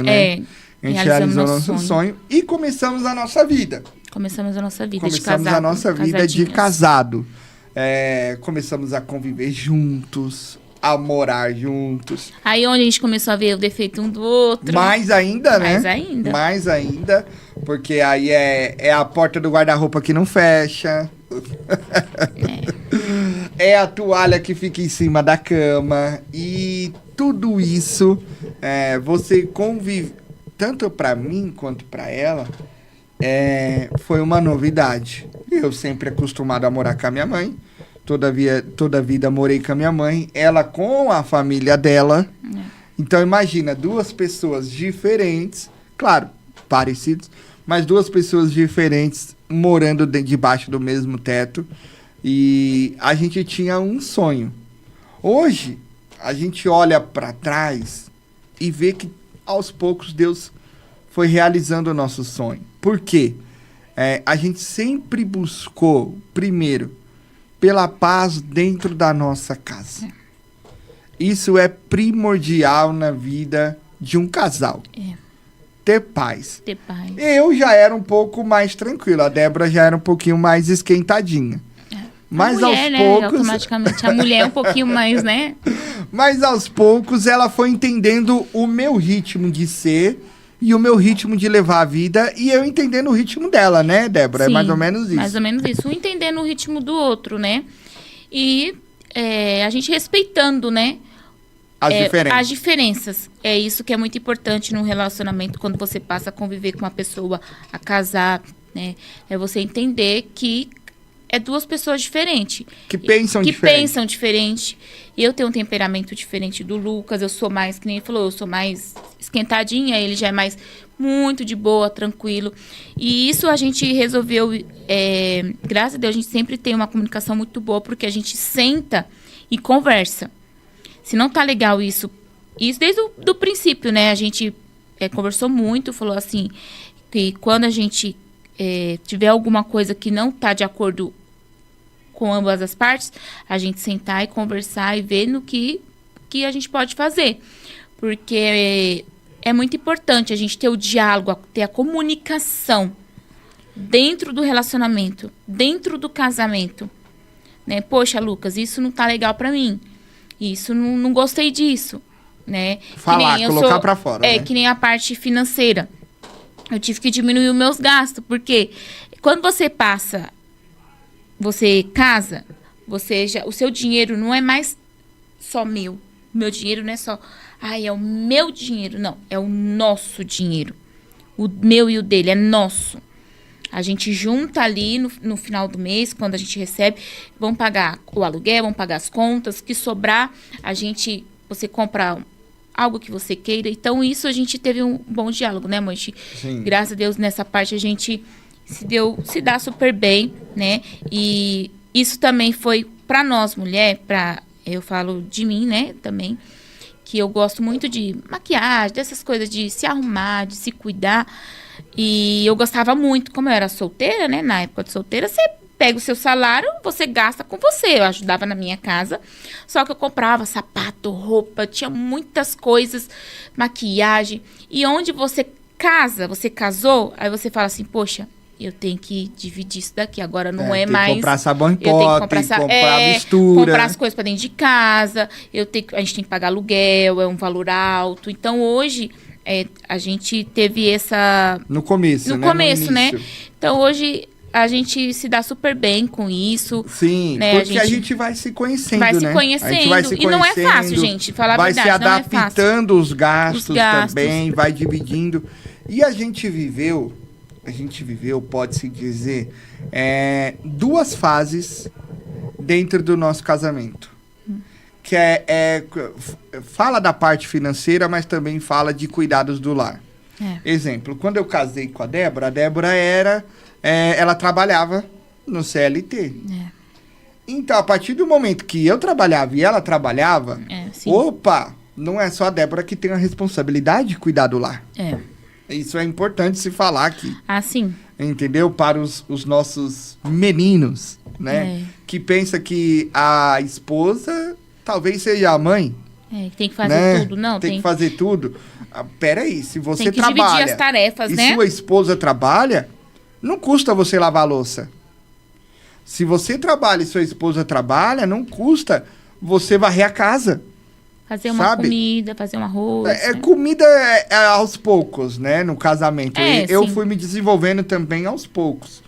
né? A gente realizou nosso nosso sonho e começamos a nossa vida. Começamos a nossa vida de Começamos casado. a nossa vida de casado. Começamos a conviver juntos, a morar juntos. Aí onde a gente começou a ver o defeito um do outro. Mais ainda, né? Mais ainda. Mais ainda, porque aí é a porta do guarda-roupa que não fecha. É a toalha que fica em cima da cama. E tudo isso, você convive, tanto pra mim quanto pra ela, foi uma novidade. Eu sempre acostumado a morar com a minha mãe. Toda a vida morei com a minha mãe. Ela com a família dela. Então imagina, duas pessoas diferentes, claro, parecidas, mas duas pessoas diferentes morando debaixo do mesmo teto. E a gente tinha um sonho. Hoje, a gente olha para trás e vê que aos poucos Deus foi realizando o nosso sonho. Por quê? A gente sempre buscou, primeiro, pela paz dentro da nossa casa. Isso é primordial na vida de um casal. Ter paz. Ter paz. Eu já era um pouco mais tranquilo. A Débora já era um pouquinho mais esquentadinha. Mas a mulher, aos né? poucos... Automaticamente a mulher é um pouquinho mais, né? Mas aos poucos ela foi entendendo o meu ritmo de ser e o meu ritmo de levar a vida, e eu entendendo o ritmo dela, né, Débora? Sim, é mais ou menos isso. Mais ou menos isso. Um entendendo o ritmo do outro, né? E a gente respeitando, né? As diferenças. É isso que é muito importante num relacionamento, quando você passa a conviver com uma pessoa, a casar, né? É você entender que é duas pessoas diferentes. Que pensam diferente. Eu tenho um temperamento diferente do Lucas. Eu sou mais, que nem ele falou, eu sou mais esquentadinha. Ele já é mais muito de boa, tranquilo. E isso a gente resolveu. Graças a Deus, a gente sempre tem uma comunicação muito boa, porque a gente senta e conversa. Se não tá legal isso desde o princípio, né? A gente conversou muito, falou assim, que quando a gente tiver alguma coisa que não tá de acordo com ambas as partes, a gente sentar e conversar e ver no que a gente pode fazer. Porque é muito importante a gente ter o diálogo, ter a comunicação dentro do relacionamento, dentro do casamento. Né? Poxa, Lucas, isso não tá legal pra mim. Isso, não gostei disso. Né? Falar, colocar pra fora. Né? Que nem a parte financeira. Eu tive que diminuir os meus gastos, porque quando você casa, o seu dinheiro não é mais só meu. O meu dinheiro não é só, é o meu dinheiro. Não, é o nosso dinheiro. O meu e o dele é nosso. A gente junta ali no final do mês, quando a gente recebe, vamos pagar o aluguel, vamos pagar as contas, o que sobrar, você compra algo que você queira. Então, isso a gente teve um bom diálogo, né, mãe? Sim. Graças a Deus, nessa parte a gente se dá super bem, né? E isso também foi para nós, mulher, eu falo de mim, né, também, que eu gosto muito de maquiagem, dessas coisas, de se arrumar, de se cuidar. E eu gostava muito, como eu era solteira, né, na época de solteira, você pega o seu salário, você gasta com você. Eu ajudava na minha casa, só que eu comprava sapato, roupa, tinha muitas coisas, maquiagem. E onde você casou, aí você fala assim, poxa, eu tenho que dividir isso daqui. Agora não é mais... comprar sabão em pó, tem que comprar mistura. Comprar as coisas para dentro de casa. A gente tem que pagar aluguel, é um valor alto. Então, hoje, a gente teve essa... No começo, né? Então, hoje, a gente se dá super bem com isso. Sim, né? porque a gente vai se conhecendo, vai né? se conhecendo. E não é fácil, gente. Falar a verdade, vai se adaptando os gastos também, vai dividindo. E a gente viveu, pode-se dizer, duas fases dentro do nosso casamento. Que fala da parte financeira, mas também fala de cuidados do lar. Exemplo, quando eu casei com a Débora ela trabalhava no CLT. Então, a partir do momento que eu trabalhava e ela trabalhava, não é só a Débora que tem a responsabilidade de cuidar do lar. Isso é importante se falar aqui. Sim. Entendeu? Para os nossos meninos, né? Que pensa que a esposa talvez seja a mãe. Tem que fazer né? tudo, não. Tem que fazer tudo. Peraí, se você tem que trabalha dividir as tarefas, e né? sua esposa trabalha, não custa você lavar a louça. Se você trabalha e sua esposa trabalha, não custa você varrer a casa. Fazer uma comida, fazer um arroz. Né? Comida é aos poucos, né? No casamento. Eu fui me desenvolvendo também aos poucos.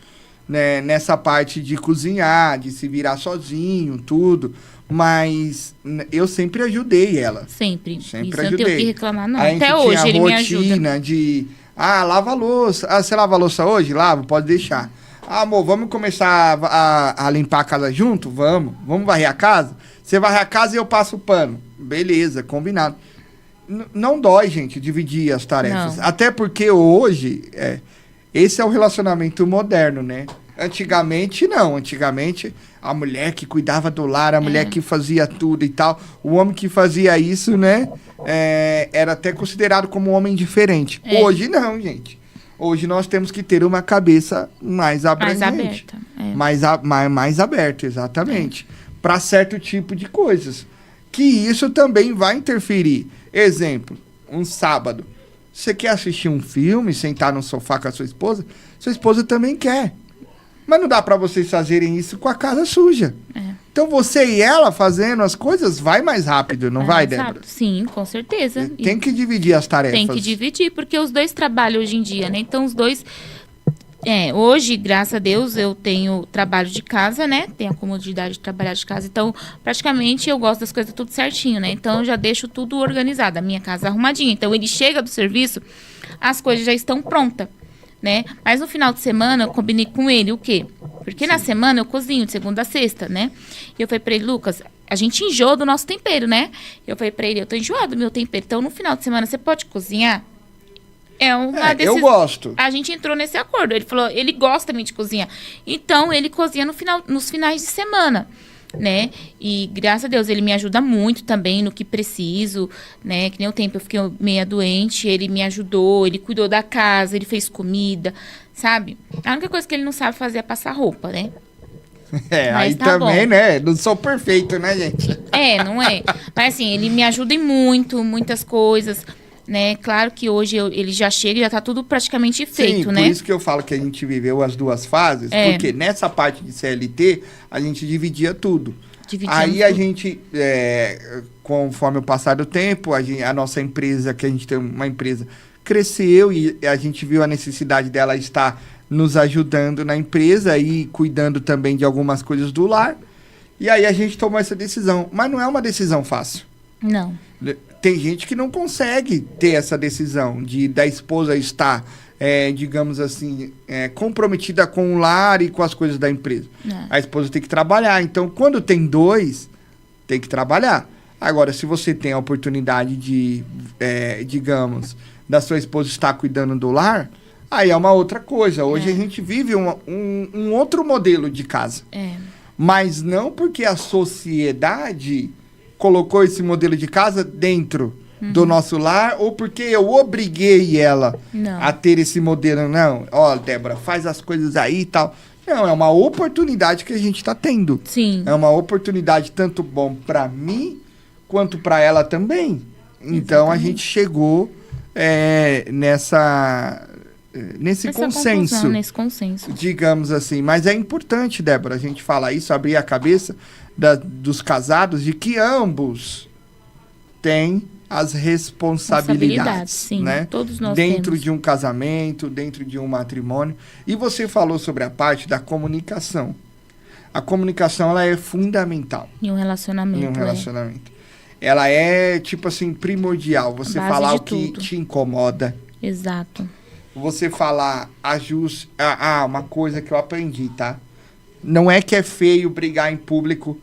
Né? Nessa parte de cozinhar, de se virar sozinho, tudo. Mas eu sempre ajudei ela. Sempre. Isso ajudei. Não tenho o que reclamar, não. Até hoje ele me ajuda. Rotina de... lava a louça. Você lava a louça hoje? Lava, pode deixar. Amor, vamos começar a limpar a casa junto? Vamos. Vamos varrer a casa? Você varre a casa e eu passo o pano. Beleza, combinado. Não dói, gente, dividir as tarefas. Não. Até porque hoje, esse é o relacionamento moderno, né? Antigamente, não. Antigamente, a mulher que cuidava do lar, a mulher que fazia tudo e tal. O homem que fazia isso, né? Era até considerado como um homem diferente. Hoje, não, gente. Hoje nós temos que ter uma cabeça mais abrangente. Mais aberta. Mais aberta, exatamente. Para certo tipo de coisas. Que isso também vai interferir. Exemplo, um sábado. Você quer assistir um filme, sentar no sofá com a sua esposa também quer. Mas não dá para vocês fazerem isso com a casa suja. Então você e ela fazendo as coisas vai mais rápido, não vai, Débora? Sim, com certeza. Tem que dividir as tarefas. Tem que dividir, porque os dois trabalham hoje em dia, né? Então os dois... hoje, graças a Deus, eu tenho trabalho de casa, né? Tenho a comodidade de trabalhar de casa. Então, praticamente, eu gosto das coisas tudo certinho, né? Então, eu já deixo tudo organizado, a minha casa arrumadinha. Então, ele chega do serviço, as coisas já estão prontas, né? Mas no final de semana, eu combinei com ele o quê? Porque na semana eu cozinho de segunda a sexta, né? E eu falei pra ele, Lucas, a gente enjoa do nosso tempero, né? Eu falei pra ele, eu tô enjoado do meu tempero. Então, no final de semana, você pode cozinhar? Eu gosto. A gente entrou nesse acordo. Ele falou, ele gosta também de cozinhar. Então, ele cozinha nos finais de semana, né? E, graças a Deus, ele me ajuda muito também no que preciso, né? Que nem o tempo eu fiquei meia doente, ele me ajudou, ele cuidou da casa, ele fez comida, sabe? A única coisa que ele não sabe fazer é passar roupa, né? Mas aí tá também, bom. Né? Não sou perfeito, né, gente? Não é. Mas, assim, ele me ajuda em muitas coisas, né? Claro que hoje ele já chega e já tá tudo praticamente feito, né? Por isso que eu falo que a gente viveu as duas fases, porque nessa parte de CLT, a gente dividia tudo. Aí a gente, conforme o passar do tempo, a nossa empresa, que a gente tem uma empresa, cresceu e a gente viu a necessidade dela estar nos ajudando na empresa e cuidando também de algumas coisas do lar. E aí a gente tomou essa decisão. Mas não é uma decisão fácil. Não. Tem gente que não consegue ter essa decisão da esposa estar, digamos assim, comprometida com o lar e com as coisas da empresa. A esposa tem que trabalhar. Então, quando tem dois, tem que trabalhar. Agora, se você tem a oportunidade de, digamos, da sua esposa estar cuidando do lar, aí é uma outra coisa. Hoje a gente vive um outro modelo de casa. Mas não porque a sociedade colocou esse modelo de casa dentro do nosso lar, ou porque eu obriguei ela a ter esse modelo. Não, Débora, faz as coisas aí e tal. Não, é uma oportunidade que a gente está tendo. Sim. É uma oportunidade tanto bom para mim, quanto para ela também. Então, a gente chegou nesse consenso. Digamos assim. Mas é importante, Débora, a gente falar isso, abrir a cabeça dos casados, de que ambos têm as responsabilidades, sim, né? Todos nós dentro temos. De um casamento, dentro de um matrimônio. E você falou sobre a parte da comunicação. A comunicação, ela é fundamental. Em um relacionamento. Ela é, tipo assim, primordial. Você falar o que te incomoda. Exato. Você falar uma coisa que eu aprendi, tá? Não é que é feio brigar em público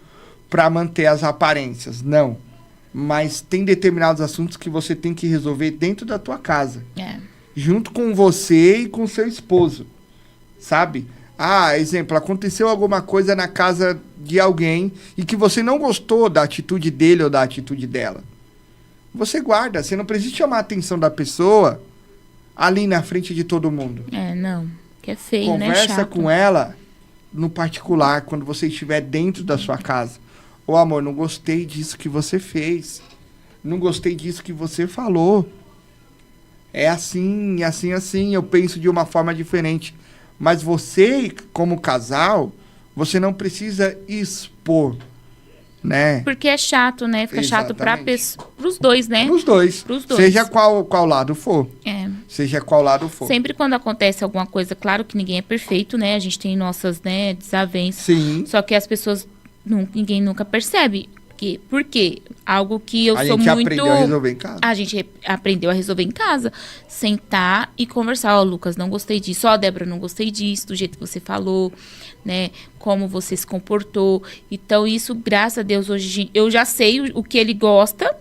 para manter as aparências, não. Mas tem determinados assuntos que você tem que resolver dentro da tua casa. Junto com você e com seu esposo, sabe? Exemplo, aconteceu alguma coisa na casa de alguém e que você não gostou da atitude dele ou da atitude dela. Você guarda, você não precisa chamar a atenção da pessoa ali na frente de todo mundo. Não, que é feio, né? Conversa com ela no particular, quando você estiver dentro da sua casa. Amor, não gostei disso que você fez. não gostei disso que você falou. É assim, assim, assim, eu penso de uma forma diferente. Mas você, como casal, você não precisa expor, né? Porque é chato, né? Fica chato pros dois, né? Pros dois. Pros dois. Seja qual lado for. É. Seja qual lado for. Sempre quando acontece alguma coisa, claro que ninguém é perfeito, né? A gente tem nossas, né, desavenças. Sim. Só que as pessoas, ninguém nunca percebe. Por quê? Algo que eu sou muito... A gente aprendeu a resolver em casa. A gente aprendeu a resolver em casa. Sentar e conversar. Ó, Lucas, não gostei disso. Ó, Débora, não gostei disso, do jeito que você falou, né? Como você se comportou. Então, isso, graças a Deus, hoje eu já sei o que ele gosta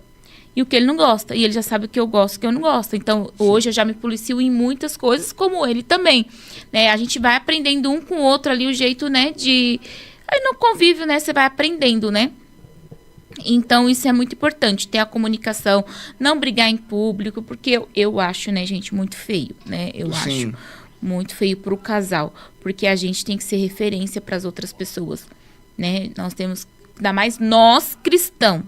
e o que ele não gosta. E ele já sabe o que eu gosto e o que eu não gosto. Então, hoje eu já me policio em muitas coisas, como ele também. Né? A gente vai aprendendo um com o outro ali, o jeito, né, de... Aí no convívio, né, você vai aprendendo, né? Então, isso é muito importante, ter a comunicação, não brigar em público, porque eu acho, né, gente, muito feio, né? Eu acho muito feio pro casal, porque a gente tem que ser referência para as outras pessoas, né? Nós temos, ainda mais nós cristãos,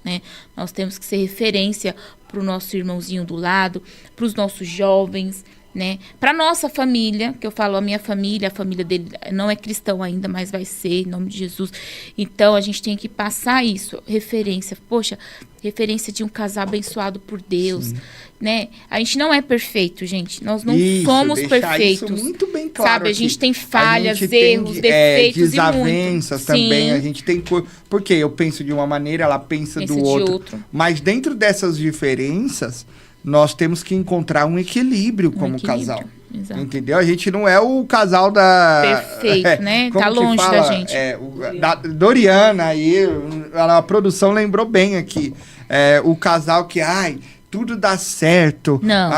né? Nós temos que ser referência pro nosso irmãozinho do lado, pros nossos jovens, né? Para nossa família, que eu falo a minha família, a família dele não é cristão ainda, mas vai ser, em nome de Jesus. Então, a gente tem que passar isso, referência. Poxa, referência de um casal abençoado por Deus, né? A gente não é perfeito, gente. Nós não somos perfeitos. Isso muito bem claro. Sabe, a gente tem falhas, erros, defeitos desavenças e muito. também. Sim. A gente tem porque eu penso de uma maneira, ela pensa do outro. Mas dentro dessas diferenças, nós temos que encontrar um equilíbrio como casal. Exato. Entendeu? A gente não é o casal da... Perfeito, né? Tá longe da gente. Da Doriana aí, a produção lembrou bem aqui. O casal que, tudo dá certo. Não.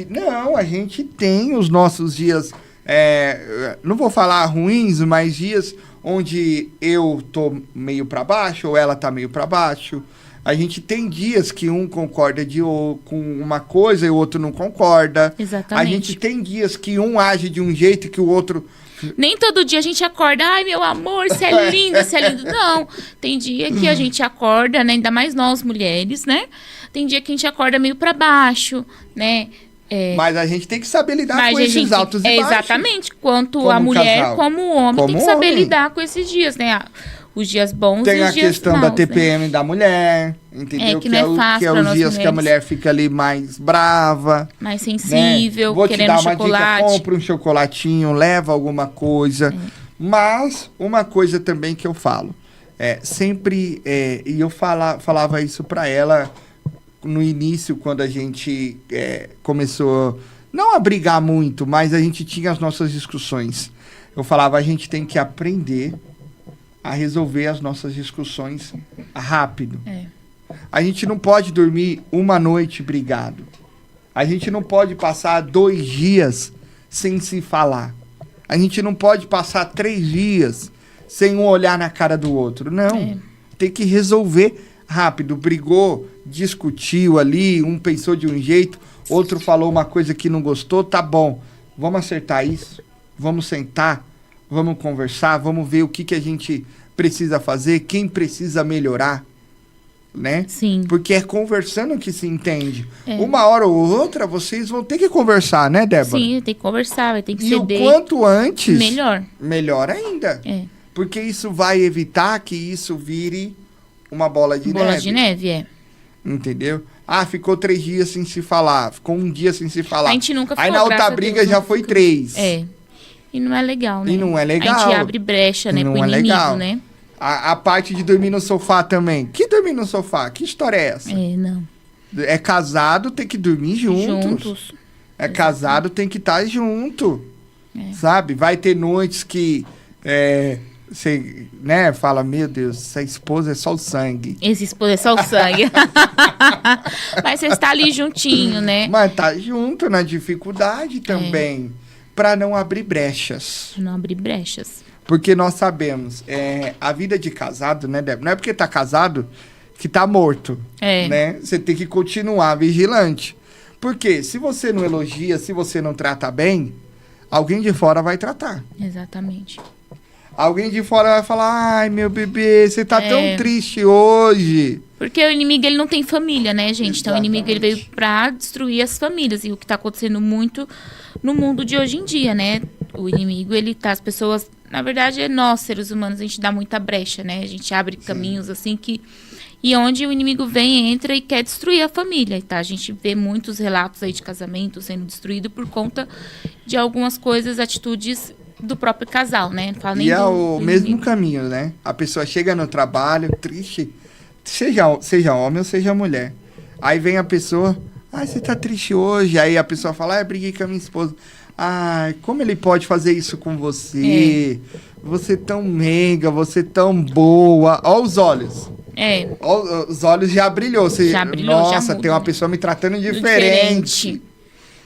Não, a gente tem os nossos dias, não vou falar ruins, mas dias onde eu tô meio para baixo ou ela tá meio para baixo. A gente tem dias que um concorda com uma coisa e o outro não concorda. Exatamente. A gente tem dias que um age de um jeito que o outro... Nem todo dia a gente acorda, ai, meu amor, você é linda, você é lindo. Não, tem dia que a gente acorda, né, ainda mais nós mulheres, né? Tem dia que a gente acorda meio pra baixo, né? Mas a gente tem que saber lidar com esses altos e baixos. Exatamente, quanto a mulher, casal. Como o homem, tem que saber lidar com esses dias, né? Os dias bons tem e os dias maus. Tem a questão da TPM, né? Da mulher, entendeu? Que não é fácil, que é os dias mulheres. Que a mulher fica ali mais brava. Mais sensível, né? Vou querendo te dar uma chocolate. Dica, compra um chocolatinho, leva alguma coisa. Mas, uma coisa também que eu falo, sempre, e eu falava isso pra ela no início, quando a gente começou, não a brigar muito, mas a gente tinha as nossas discussões. Eu falava, a gente tem que aprender a resolver as nossas discussões rápido. A gente não pode dormir uma noite brigado. A gente não pode passar 2 dias sem se falar. A gente não pode passar 3 dias sem um olhar na cara do outro. Não. Tem que resolver rápido. Brigou, discutiu ali, um pensou de um jeito, outro falou uma coisa que não gostou, tá bom. Vamos acertar isso? Vamos sentar? Vamos conversar, vamos ver o que a gente precisa fazer, quem precisa melhorar, né? Sim. Porque é conversando que se entende. Uma hora ou outra, vocês vão ter que conversar, né, Débora? Sim, tem que conversar, tem que ceder. E o quanto antes... Melhor. Melhor ainda. Porque isso vai evitar que isso vire uma bola de neve. Bola de neve, Entendeu? Ficou 3 dias sem se falar, ficou 1 dia sem se falar. A gente nunca ficou, aí na outra briga já foi 3. E não é legal, né? E não é legal. A gente abre brecha, né, pro inimigo, legal. Né? A parte de dormir no sofá também. Que dormir no sofá? Que história é essa? Não. É casado, tem que dormir juntos. É casado, tem que estar junto. Sabe? Vai ter noites que você, né, fala, meu Deus, essa esposa é só o sangue. Essa esposa é só o sangue. Mas você está ali juntinho, né? Mas tá junto na dificuldade também. Para não abrir brechas. Não abrir brechas. Porque nós sabemos, a vida de casado, né, Débora? Não é porque tá casado que tá morto, né? Você tem que continuar vigilante. Porque se você não elogia, se você não trata bem, alguém de fora vai tratar. Exatamente. Alguém de fora vai falar, ai, meu bebê, você tá tão triste hoje. Porque o inimigo, ele não tem família, né, gente? Então, o inimigo, ele veio pra destruir as famílias. E o que tá acontecendo muito no mundo de hoje em dia, né? O inimigo, ele tá... As pessoas... Na verdade, nós, seres humanos, a gente dá muita brecha, né? A gente abre caminhos, assim, que... E onde o inimigo vem, entra e quer destruir a família, tá? A gente vê muitos relatos aí de casamento sendo destruído por conta de algumas coisas, atitudes do próprio casal, né? Não falo nem é do o mesmo inimigo. caminho, né? A pessoa chega no trabalho, triste, seja homem ou seja mulher. Aí vem a pessoa, ai, você tá triste hoje? Aí a pessoa fala, eu briguei com a minha esposa. Ai, como ele pode fazer isso com você? Você tão meiga, você tão boa. Ó os olhos. Ó, os olhos já brilhou. Você, Já brilhou, nossa, já muda, tem uma né? pessoa me tratando diferente.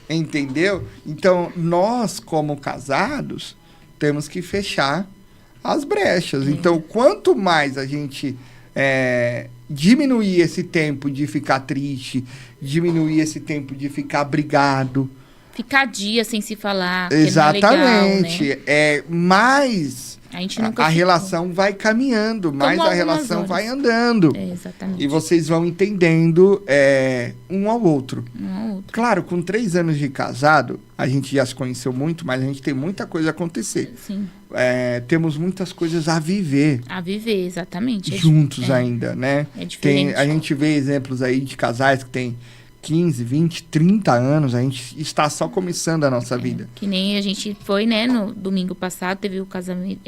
Entendeu? Então, nós, como casados, temos que fechar as brechas. Então, quanto mais a gente diminuir esse tempo de ficar triste, diminuir esse tempo de ficar brigado. Ficar dia sem se falar. Exatamente. Que não é legal, né? Mais A gente nunca a ficou. relação vai caminhando, mais a algumas relação horas. vai andando. Exatamente. E vocês vão entendendo um ao outro. Um ao outro. Claro, com 3 anos de casado, a gente já se conheceu muito, mas a gente tem muita coisa a acontecer. Sim. Temos muitas coisas a viver A viver, exatamente. juntos ainda, né? É diferente. A gente vê exemplos aí de casais que tem 15, 20, 30 anos, a gente está só começando a nossa vida. Que nem a gente foi, né, no domingo passado, teve o casamento,